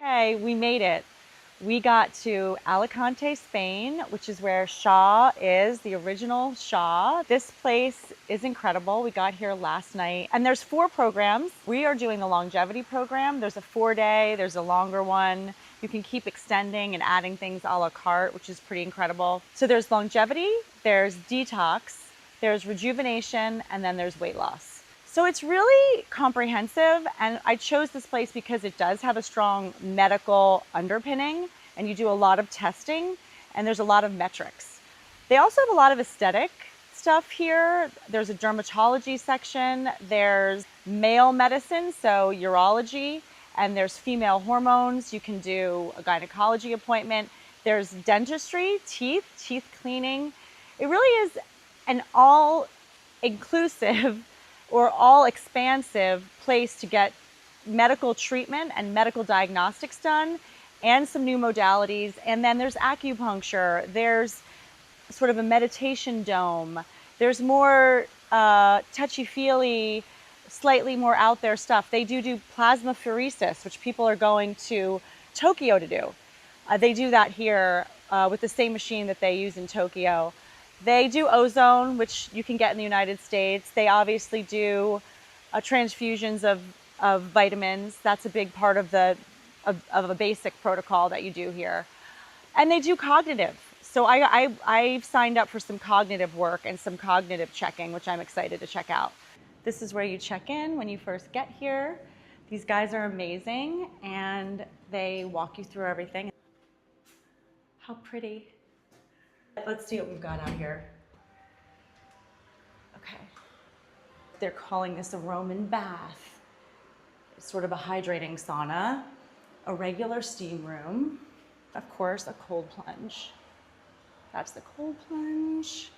Okay, we made it. We got to Alicante, Spain, which is where SHA is, the original SHA. This place is incredible. We got here last night, and there's 4 programs. We are doing the longevity program. There's a 4-day, there's a longer one. You can keep extending and adding things a la carte, which is pretty incredible. So there's longevity, there's detox, there's rejuvenation, and then there's weight loss. So it's really comprehensive, and I chose this place because it does have a strong medical underpinning, and you do a lot of testing, and there's a lot of metrics. They also have a lot of aesthetic stuff here. There's a dermatology section, there's male medicine, so urology, and there's female hormones. You can do a gynecology appointment. There's dentistry, teeth cleaning. It really is an all-inclusive or all expansive place to get medical treatment and medical diagnostics done, and some new modalities. And then there's acupuncture, there's sort of a meditation dome, there's more touchy-feely, slightly more out there stuff. They do plasmapheresis, which people are going to Tokyo to do. They do that here with the same machine that they use in Tokyo. They do ozone, which you can get in the United States. They obviously do transfusions of vitamins. That's a big part of a basic protocol that you do here. And they do cognitive. So I've signed up for some cognitive work and some cognitive checking, which I'm excited to check out. This is where you check in when you first get here. These guys are amazing, and they walk you through everything. How pretty. Let's see what we've got out here. Okay. They're calling this a Roman bath. It's sort of a hydrating sauna, a regular steam room, of course, a cold plunge. That's the cold plunge.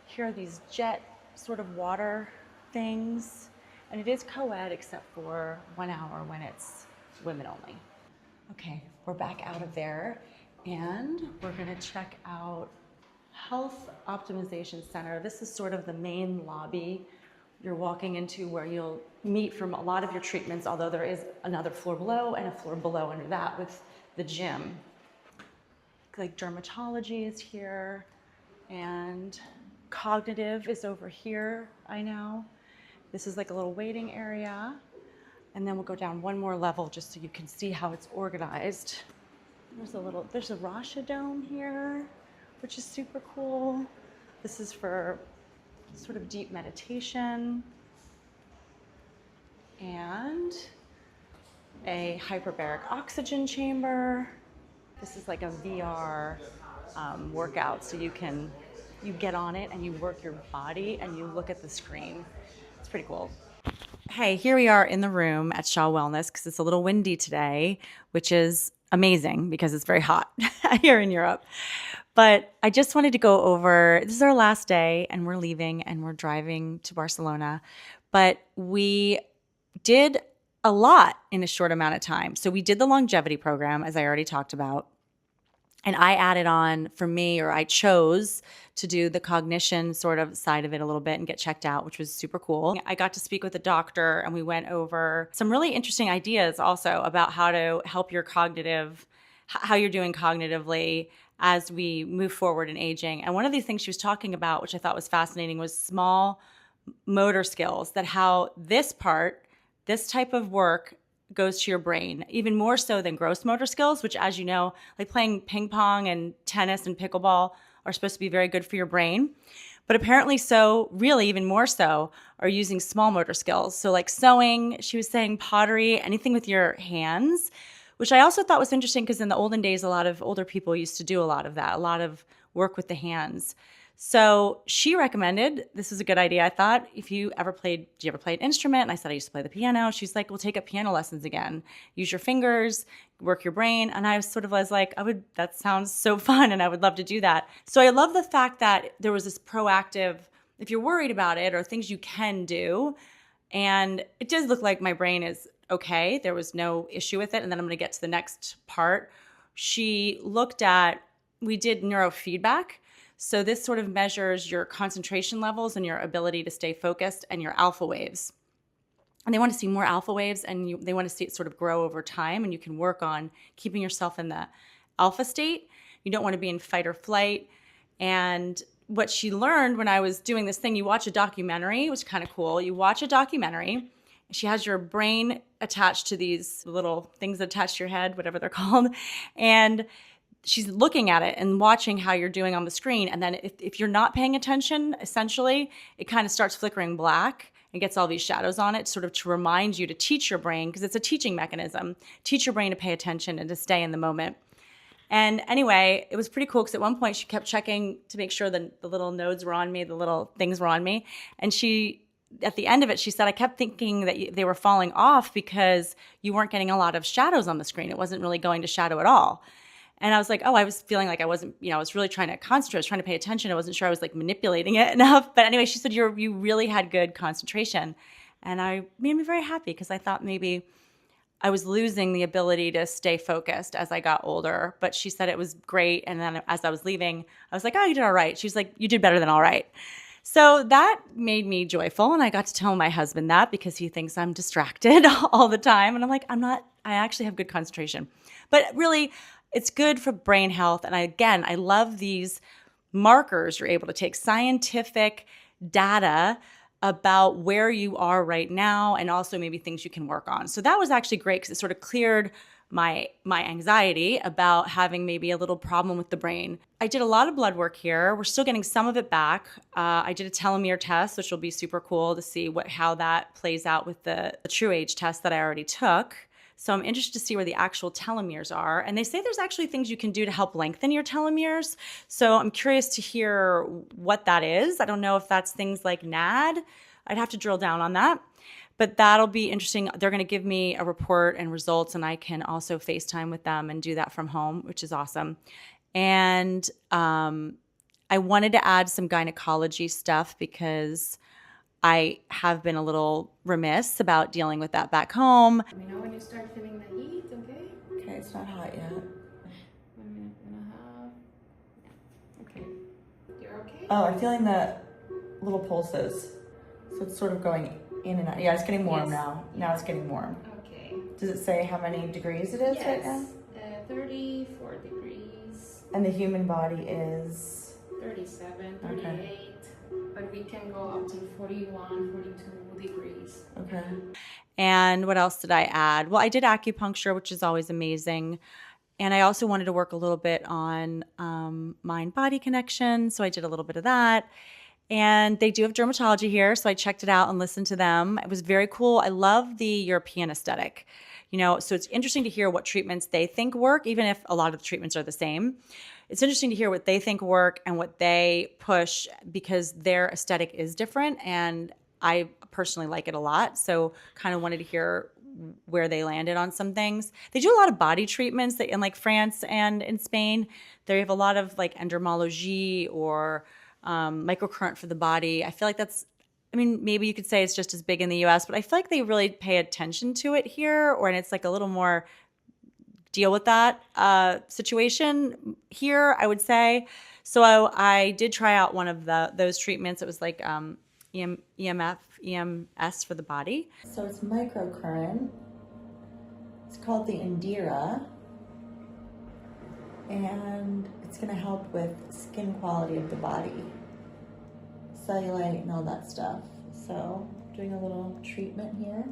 Here are these jet sort of water things. And it is co-ed except for 1 hour when it's women only. Okay, we're back out of there, and we're gonna check out Health Optimization Center. This is sort of the main lobby you're walking into, where you'll meet from a lot of your treatments, although there is another floor below and a floor below under that with the gym. Like dermatology is here, and cognitive is over here, I know. This is like a little waiting area. And then we'll go down one more level just so you can see how it's organized. There's a Rasha dome here, which is super cool. This is for sort of deep meditation, and a hyperbaric oxygen chamber. This is like a VR workout, so you get on it and you work your body and you look at the screen. It's pretty cool. Hey, here we are in the room at SHA Wellness, because it's a little windy today, which is amazing because it's very hot here in Europe. But I just wanted to go over, this is our last day and we're leaving and we're driving to Barcelona. But we did a lot in a short amount of time. So we did the longevity program, as I already talked about. And I added on, for me, or I chose to do the cognition sort of side of it a little bit and get checked out, which was super cool. I got to speak with a doctor, and we went over some really interesting ideas also about how to help your how you're doing cognitively as we move forward in aging. And one of these things she was talking about, which I thought was fascinating, was small motor skills, that how this type of work goes to your brain, even more so than gross motor skills, which, as you know, like playing ping pong and tennis and pickleball are supposed to be very good for your brain. But apparently really even more so, are using small motor skills. So like sewing, she was saying pottery, anything with your hands, which I also thought was interesting, because in the olden days, a lot of older people used to do a lot of that, a lot of work with the hands. So she recommended, this was a good idea, I thought, do you ever play an instrument? And I said, I used to play the piano. She's like, well, take up piano lessons again. Use your fingers, work your brain. And I was like, that sounds so fun, and I would love to do that. So I love the fact that there was this proactive, if you're worried about it, or things you can do. And it does look like my brain is okay. There was no issue with it. And then I'm going to get to the next part. We did neurofeedback. So this sort of measures your concentration levels and your ability to stay focused and your alpha waves. and they want to see more alpha waves, and they want to see it sort of grow over time, and you can work on keeping yourself in the alpha state. You don't want to be in fight or flight. And what she learned when I was doing this thing, you watch a documentary, it was kind of cool. You watch a documentary, she has your brain attached to these little things that attach to your head, whatever they're called, and she's looking at it and watching how you're doing on the screen. And then if you're not paying attention, essentially, it kind of starts flickering black and gets all these shadows on it, sort of to remind you to teach your brain, because it's a teaching mechanism, teach your brain to pay attention and to stay in the moment. And anyway, it was pretty cool because at one point she kept checking to make sure that the little nodes were on me, the little things were on me. And at the end of it, she said, I kept thinking that they were falling off because you weren't getting a lot of shadows on the screen. It wasn't really going to shadow at all. And I was like, oh, I was feeling like I wasn't, I was really trying to concentrate. I was trying to pay attention. I wasn't sure I was like manipulating it enough. But anyway, she said, you really had good concentration. And I made me very happy because I thought maybe I was losing the ability to stay focused as I got older. But she said it was great. And then as I was leaving, I was like, oh, you did all right. She was like, you did better than all right. So that made me joyful. And I got to tell my husband that because he thinks I'm distracted all the time. And I'm like, I'm not, I actually have good concentration. But really, it's good for brain health. And I love these markers you're able to take, scientific data about where you are right now and also maybe things you can work on. So that was actually great because it sort of cleared my anxiety about having maybe a little problem with the brain. I did a lot of blood work here. We're still getting some of it back. I did a telomere test, which will be super cool to see how that plays out with the true age test that I already took. So I'm interested to see where the actual telomeres are. And they say there's actually things you can do to help lengthen your telomeres. So I'm curious to hear what that is. I don't know if that's things like NAD. I'd have to drill down on that. But that'll be interesting. They're going to give me a report and results, and I can also FaceTime with them and do that from home, which is awesome. And I wanted to add some gynecology stuff because I have been a little remiss about dealing with that back home. Let me know when you start feeling the heat, okay? Okay, it's not hot yet. 1.5 minutes. Yeah. Okay. You're okay? Oh, I'm feeling the little pulses. So it's sort of going in and out. Yeah, it's getting warm now. Now it's getting warm. Okay. Does it say how many degrees it is right now? 34 degrees. And the human body is? 37, 38. Okay. But we can go up to 41, 42 degrees. Okay. And what else did I add? Well, I did acupuncture, which is always amazing. And I also wanted to work a little bit on mind-body connection. So I did a little bit of that. And they do have dermatology here. So I checked it out and listened to them. It was very cool. I love the European aesthetic. So it's interesting to hear what treatments they think work, even if a lot of the treatments are the same. It's interesting to hear what they think work and what they push because their aesthetic is different. And I personally like it a lot. So kind of wanted to hear where they landed on some things. They do a lot of body treatments that in like France and in Spain. They have a lot of like endermology or microcurrent for the body. I feel like maybe you could say it's just as big in the US, but I feel like they really pay attention to it here, and it's like a little more deal with that situation here, I would say. So I did try out one of those treatments. It was like EMS for the body. So it's microcurrent. It's called the Indira. And it's going to help with skin quality of the body, cellulite and all that stuff. So doing a little treatment here.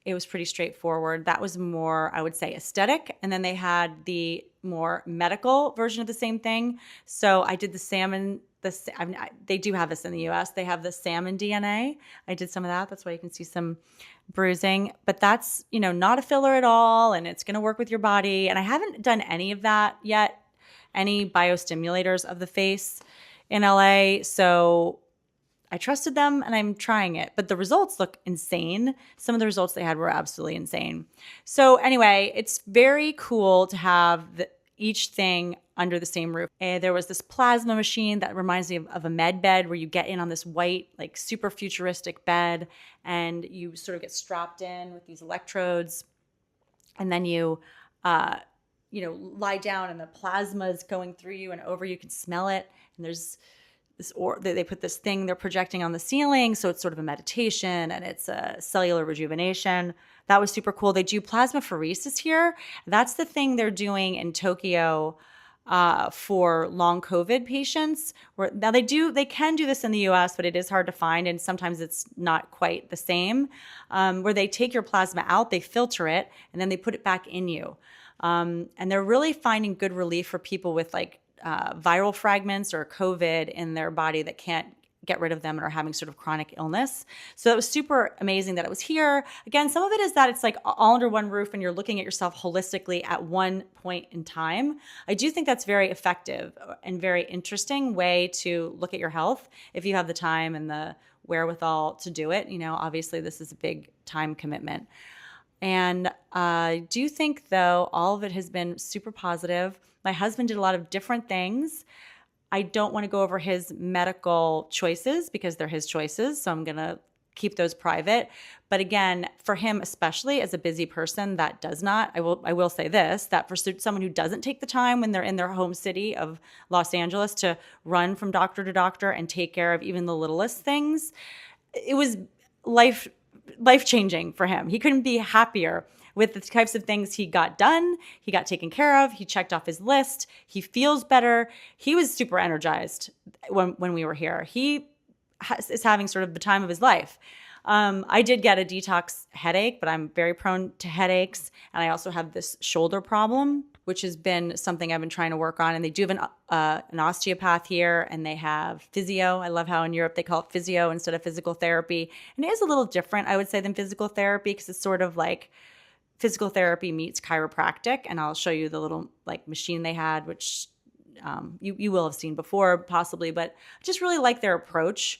It was pretty straightforward. That was more, I would say, aesthetic. And then they had the more medical version of the same thing. So I did the salmon. They do have this in the US. They have the salmon DNA. I did some of that. That's why you can see some bruising. But that's, not a filler at all. And it's going to work with your body. And I haven't done any of that yet, any biostimulators of the face in LA. So I trusted them and I'm trying it, but the results look insane. Some of the results they had were absolutely insane. So anyway, it's very cool to have each thing under the same roof. And there was this plasma machine that reminds me of a med bed where you get in on this white, like super futuristic bed and you sort of get strapped in with these electrodes. And then you, lie down and the plasma is going through you and over you can smell it. And there's they put this thing they're projecting on the ceiling. So it's sort of a meditation and it's a cellular rejuvenation. That was super cool. They do plasmapheresis here. That's the thing they're doing in Tokyo for long COVID patients. Now they can do this in the US, but it is hard to find. And sometimes it's not quite the same, where they take your plasma out, they filter it, and then they put it back in you. And they're really finding good relief for people with like viral fragments or COVID in their body that can't get rid of them and are having sort of chronic illness. So it was super amazing that it was here. Again, some of it is that it's like all under one roof and you're looking at yourself holistically at one point in time. I do think that's very effective and very interesting way to look at your health if you have the time and the wherewithal to do it. You know, obviously this is a big time commitment. And I do think, though, all of it has been super positive. My husband did a lot of different things. I don't want to go over his medical choices because they're his choices, so I'm going to keep those private. But again, for him, especially as a busy person that does not, I will say this, that for someone who doesn't take the time when they're in their home city of Los Angeles to run from doctor to doctor and take care of even the littlest things, it was life-changing for him. He couldn't be happier with the types of things he got done, he got taken care of, he checked off his list, he feels better. He was super energized when we were here. He is having sort of the time of his life. I did get a detox headache, but I'm very prone to headaches. And I also have this shoulder problem, which has been something I've been trying to work on. And they do have an osteopath here, and they have physio. I love how in Europe they call it physio instead of physical therapy. And it is a little different, I would say, than physical therapy because it's sort of like physical therapy meets chiropractic. And I'll show you the little like machine they had, which you will have seen before possibly, but I just really like their approach.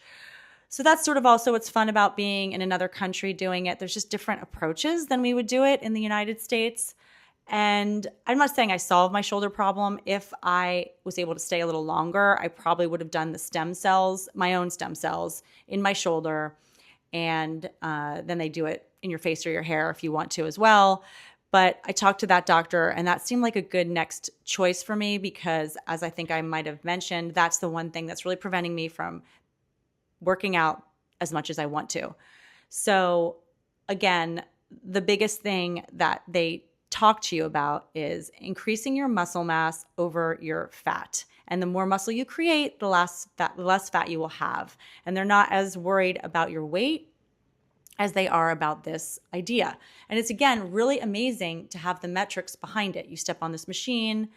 So that's sort of also what's fun about being in another country doing it. There's just different approaches than we would do it in the United States. And I'm not saying I solved my shoulder problem. If I was able to stay a little longer, I probably would have done the stem cells, my own stem cells in my shoulder. And then they do it in your face or your hair if you want to as well. But I talked to that doctor and that seemed like a good next choice for me because, as I think I might have mentioned, that's the one thing that's really preventing me from working out as much as I want to. So again, the biggest thing that they talk to you about is increasing your muscle mass over your fat. And the more muscle you create, the less fat you will have. And they're not as worried about your weight as they are about this idea. And it's, again, really amazing to have the metrics behind it. You step on this machine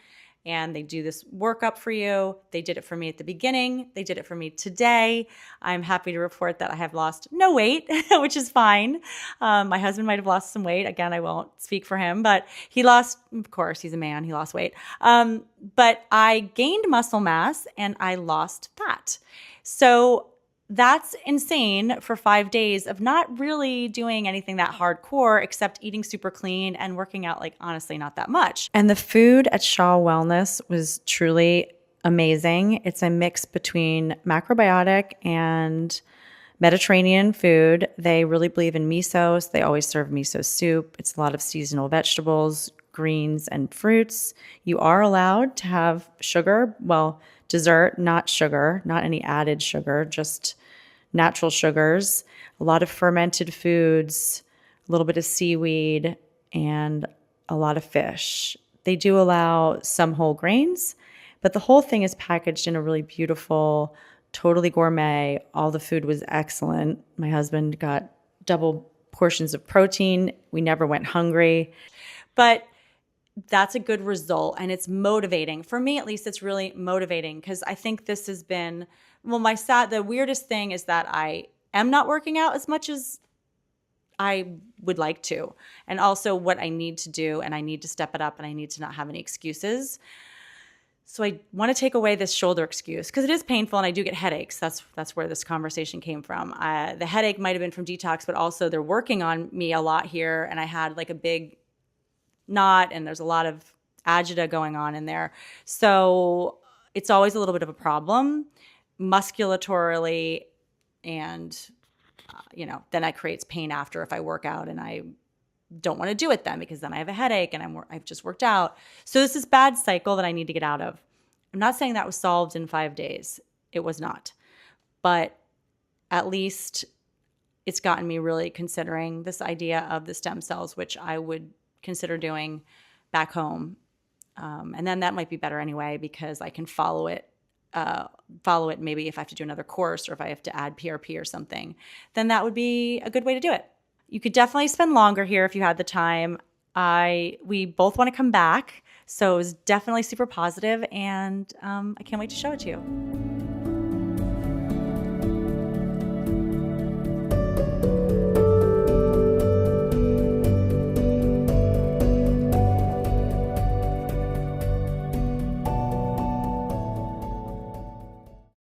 and they do this workup for you. They did it for me at the beginning. They did it for me today. I'm happy to report that I have lost no weight, which is fine. My husband might have lost some weight. Again, I won't speak for him, but he lost, of course, he's a man, he lost weight. But I gained muscle mass and I lost fat. So that's insane for 5 days of not really doing anything that hardcore except eating super clean and working out, like, honestly, not that much. And the food at SHA Wellness was truly amazing. It's a mix between macrobiotic and Mediterranean food. They really believe in miso, so they always serve miso soup. It's a lot of seasonal vegetables, greens, and fruits. You are allowed to have sugar, well, dessert, not sugar, not any added sugar, just natural sugars, a lot of fermented foods, a little bit of seaweed, and a lot of fish. They do allow some whole grains, but the whole thing is packaged in a really beautiful, totally gourmet. All the food was excellent. My husband got double portions of protein. We never went hungry. But that's a good result and it's motivating. For me, at least, it's really motivating because I think this has been, well, the weirdest thing is that I am not working out as much as I would like to. And also what I need to do, and I need to step it up and I need to not have any excuses. So I want to take away this shoulder excuse because it is painful and I do get headaches. That's where this conversation came from. The headache might have been from detox, but also they're working on me a lot here. And I had like a big knot and there's a lot of agita going on in there. So it's always a little bit of a problem musculaturally. And, then that creates pain after if I work out and I don't want to do it then because then I have a headache and I've just worked out. So this is bad cycle that I need to get out of. I'm not saying that was solved in 5 days. it was not. But at least it's gotten me really considering this idea of the stem cells, which I would consider doing back home. And then that might be better anyway, because I can follow it maybe if I have to do another course or if I have to add PRP or something, then that would be a good way to do it. You could definitely spend longer here if you had the time. We both want to come back, so it was definitely super positive, and I can't wait to show it to you.